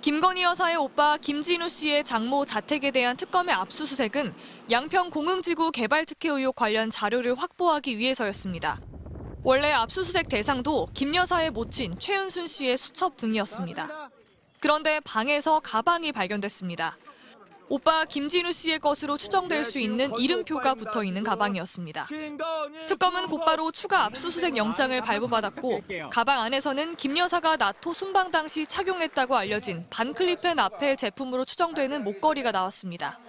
김건희 여사의 오빠 김진우 씨의 장모 자택에 대한 특검의 압수수색은 양평 공흥지구 개발 특혜 의혹 관련 자료를 확보하기 위해서였습니다. 원래 압수수색 대상도 김 여사의 모친 최은순 씨의 수첩 등이었습니다. 그런데 방에서 가방이 발견됐습니다. 오빠 김진우 씨의 것으로 추정될 수 있는 이름표가 붙어있는 가방이었습니다. 특검은 곧바로 추가 압수수색 영장을 발부받았고 가방 안에서는 김 여사가 나토 순방 당시 착용했다고 알려진 반클리프 앤 아펠 제품으로 추정되는 목걸이가 나왔습니다.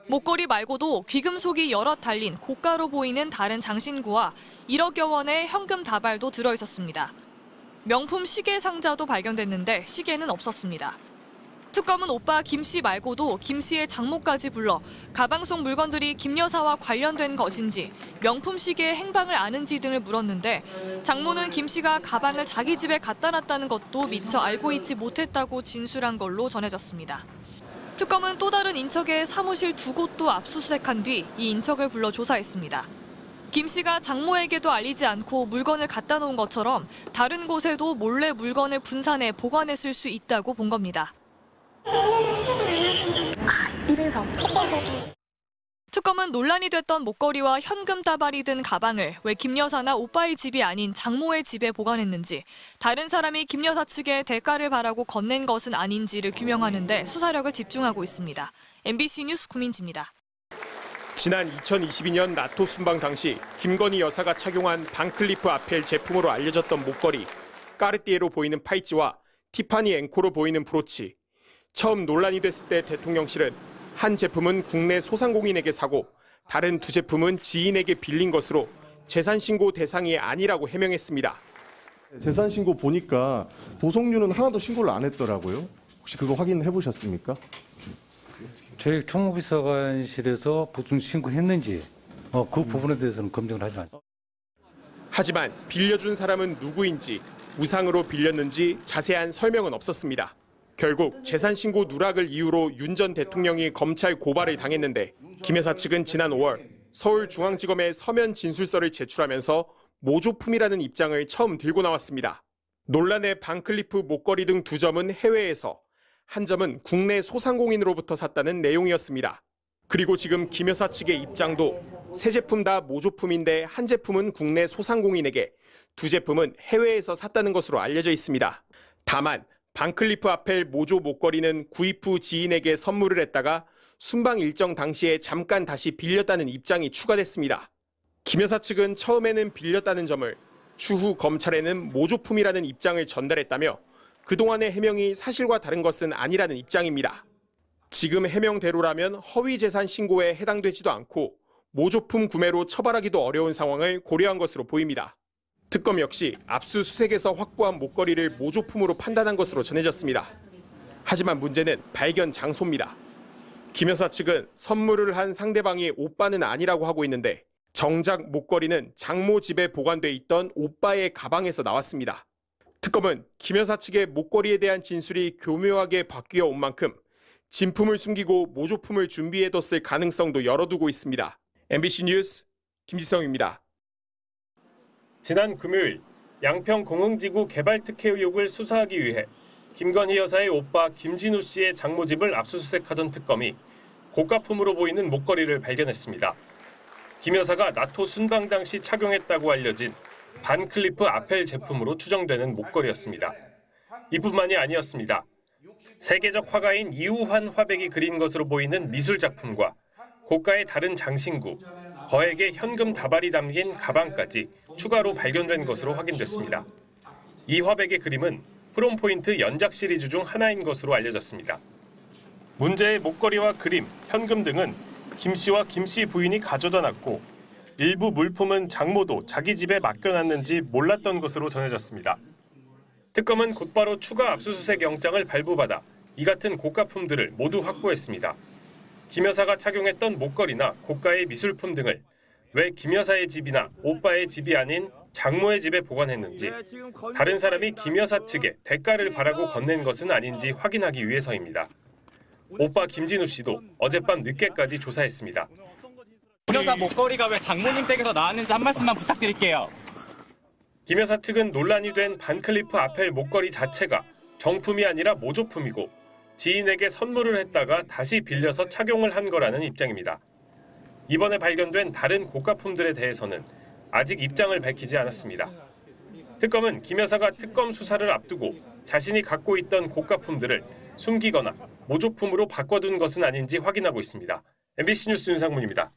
목걸이 말고도 귀금속이 여럿 달린 고가로 보이는 다른 장신구와 1억여 원의 현금 다발도 들어있었습니다. 명품 시계 상자도 발견됐는데 시계는 없었습니다. 특검은 오빠 김 씨 말고도 김 씨의 장모까지 불러 가방 속 물건들이 김 여사와 관련된 것인지 명품 시계의 행방을 아는지 등을 물었는데 장모는 김 씨가 가방을 자기 집에 갖다 놨다는 것도 미처 알고 있지 못했다고 진술한 걸로 전해졌습니다. 특검은 또 다른 인척의 사무실 2곳도 압수수색한 뒤 이 인척을 불러 조사했습니다. 김 씨가 장모에게도 알리지 않고 물건을 갖다 놓은 것처럼 다른 곳에도 몰래 물건을 분산해 보관했을 수 있다고 본 겁니다. 이래서 특검은 논란이 됐던 목걸이와 현금 다발이 든 가방을 왜 김 여사나 오빠의 집이 아닌 장모의 집에 보관했는지, 다른 사람이 김 여사 측에 대가를 바라고 건넨 것은 아닌지를 규명하는 데 수사력을 집중하고 있습니다. MBC 뉴스 구민지입니다. 지난 2022년 나토 순방 당시 김건희 여사가 착용한 반클리프 아펠 제품으로 알려졌던 목걸이, 까르띠에로 보이는 파이치와 티파니 앵코로 보이는 브로치. 처음 논란이 됐을 때 대통령실은 한 제품은 국내 소상공인에게 사고 다른 2제품은 지인에게 빌린 것으로 재산신고 대상이 아니라고 해명했습니다. 재산신고 보니까 보석류는 하나도 신고를 안 했더라고요. 혹시 그거 확인해 보셨습니까? 저희 총무비서관실에서 보증 신고했는지 그 부분에 대해서는 검증을 하지 않습니다. 하지만 빌려준 사람은 누구인지, 무상으로 빌렸는지 자세한 설명은 없었습니다. 결국 재산신고 누락을 이유로 윤 전 대통령이 검찰 고발을 당했는데 김 여사 측은 지난 5월 서울중앙지검에 서면 진술서를 제출하면서 모조품이라는 입장을 처음 들고 나왔습니다. 논란의 반클리프 목걸이 등 2점은 해외에서, 한 점은 국내 소상공인으로부터 샀다는 내용이었습니다. 그리고 지금 김 여사 측의 입장도 세 제품 다 모조품인데 한 제품은 국내 소상공인에게, 2제품은 해외에서 샀다는 것으로 알려져 있습니다. 다만 반클리프 아펠 모조 목걸이는 구입 후 지인에게 선물을 했다가 순방 일정 당시에 잠깐 다시 빌렸다는 입장이 추가됐습니다. 김 여사 측은 처음에는 빌렸다는 점을, 추후 검찰에는 모조품이라는 입장을 전달했다며 그동안의 해명이 사실과 다른 것은 아니라는 입장입니다. 지금 해명대로라면 허위 재산 신고에 해당되지도 않고 모조품 구매로 처벌하기도 어려운 상황을 고려한 것으로 보입니다. 특검 역시 압수수색에서 확보한 목걸이를 모조품으로 판단한 것으로 전해졌습니다. 하지만 문제는 발견 장소입니다. 김 여사 측은 선물을 한 상대방이 오빠는 아니라고 하고 있는데 정작 목걸이는 장모 집에 보관돼 있던 오빠의 가방에서 나왔습니다. 특검은 김 여사 측의 목걸이에 대한 진술이 교묘하게 바뀌어 온 만큼 진품을 숨기고 모조품을 준비해뒀을 가능성도 열어두고 있습니다. MBC 뉴스 김지성입니다. 지난 금요일 양평 공흥지구 개발 특혜 의혹을 수사하기 위해 김건희 여사의 오빠 김진우 씨의 장모 집을 압수수색하던 특검이 고가품으로 보이는 목걸이를 발견했습니다. 김 여사가 나토 순방 당시 착용했다고 알려진 반클리프 아펠 제품으로 추정되는 목걸이였습니다. 이뿐만이 아니었습니다. 세계적 화가인 이우환 화백이 그린 것으로 보이는 미술 작품과 고가의 다른 장신구, 거액의 현금 다발이 담긴 가방까지 추가로 발견된 것으로 확인됐습니다. 이 화백의 그림은 프롬포인트 연작 시리즈 중 하나인 것으로 알려졌습니다. 문제의 목걸이와 그림, 현금 등은 김 씨와 김 씨 부인이 가져다 놨고 일부 물품은 장모도 자기 집에 맡겨놨는지 몰랐던 것으로 전해졌습니다. 특검은 곧바로 추가 압수수색 영장을 발부받아 이 같은 고가품들을 모두 확보했습니다. 김 여사가 착용했던 목걸이나 고가의 미술품 등을 왜 김 여사의 집이나 오빠의 집이 아닌 장모의 집에 보관했는지, 다른 사람이 김 여사 측에 대가를 바라고 건넨 것은 아닌지 확인하기 위해서입니다. 오빠 김진우 씨도 어젯밤 늦게까지 조사했습니다. 김 여사 목걸이가 왜 장모님 댁에서 나왔는지 한 말씀만 부탁드릴게요. 김 여사 측은 논란이 된 반클리프 아펠 목걸이 자체가 정품이 아니라 모조품이고 지인에게 선물을 했다가 다시 빌려서 착용을 한 거라는 입장입니다. 이번에 발견된 다른 고가품들에 대해서는 아직 입장을 밝히지 않았습니다. 특검은 김 여사가 특검 수사를 앞두고 자신이 갖고 있던 고가품들을 숨기거나 모조품으로 바꿔둔 것은 아닌지 확인하고 있습니다. MBC 뉴스 윤상문입니다.